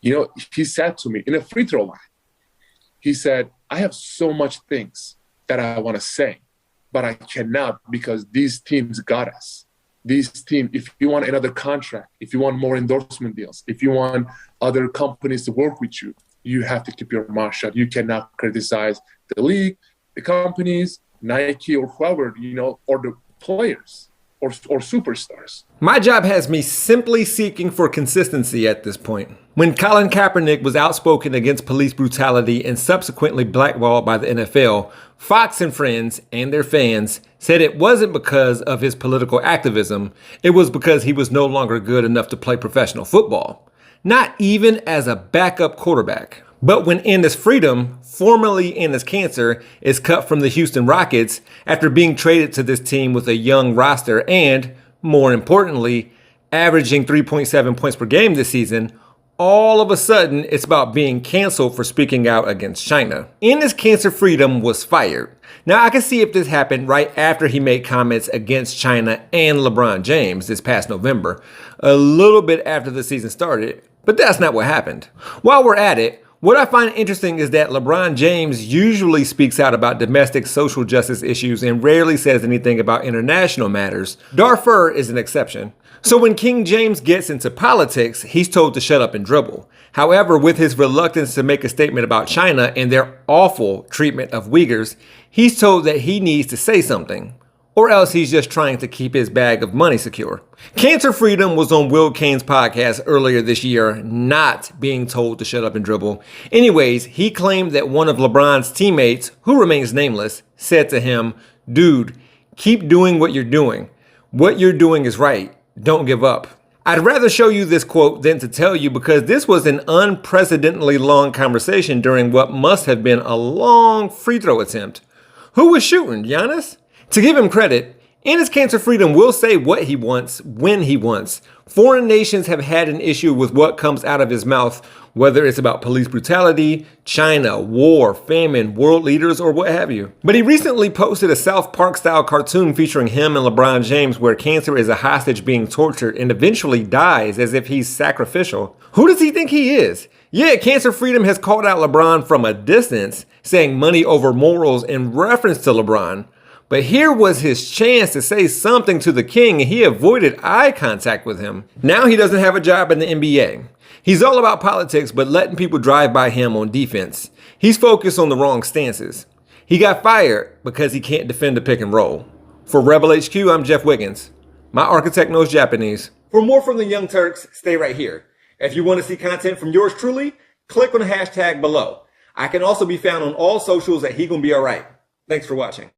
He said to me in a free throw line, he said, I have so much things that I want to say, but I cannot because these teams got us. These teams, if you want another contract, if you want more endorsement deals, if you want other companies to work with you, you have to keep your mouth shut. You cannot criticize the league, the companies, Nike or whoever, or the players or superstars. My job has me simply seeking for consistency at this point. When Colin Kaepernick was outspoken against police brutality and subsequently blackballed by the NFL, Fox and Friends and their fans said it wasn't because of his political activism, it was because he was no longer good enough to play professional football. Not even as a backup quarterback. But when Enes Freedom, formerly Enes Cancer, is cut from the Houston Rockets after being traded to this team with a young roster and, more importantly, averaging 3.7 points per game this season, all of a sudden it's about being canceled for speaking out against China. Enes Cancer Freedom was fired. Now I can see if this happened right after he made comments against China and LeBron James this past November, a little bit after the season started, but that's not what happened. While we're at it, what I find interesting is that LeBron James usually speaks out about domestic social justice issues and rarely says anything about international matters. Darfur is an exception. So when King James gets into politics, he's told to shut up and dribble. However, with his reluctance to make a statement about China and their awful treatment of Uyghurs, he's told that he needs to say something. Or else he's just trying to keep his bag of money secure. Cancer Freedom was on Will Cain's podcast earlier this year, not being told to shut up and dribble. Anyways, he claimed that one of LeBron's teammates, who remains nameless, said to him, "Dude, keep doing what you're doing. What you're doing is right. Don't give up." I'd rather show you this quote than to tell you because this was an unprecedentedly long conversation during what must have been a long free throw attempt. Who was shooting, Giannis? To give him credit, Enes Cancer Freedom will say what he wants, when he wants. Foreign nations have had an issue with what comes out of his mouth, whether it's about police brutality, China, war, famine, world leaders, or what have you. But he recently posted a South Park-style cartoon featuring him and LeBron James where Cancer is a hostage being tortured and eventually dies as if he's sacrificial. Who does he think he is? Yeah, Cancer Freedom has called out LeBron from a distance, saying money over morals in reference to LeBron. But here was his chance to say something to the king and he avoided eye contact with him. Now he doesn't have a job in the NBA. He's all about politics but letting people drive by him on defense. He's focused on the wrong stances. He got fired because he can't defend the pick and roll. For Rebel HQ, I'm Jeff Wiggins. My architect knows Japanese. For more from the Young Turks, stay right here. If you want to see content from yours truly, click on the hashtag below. I can also be found on all socials at He Gon' Be Alright. Thanks for watching.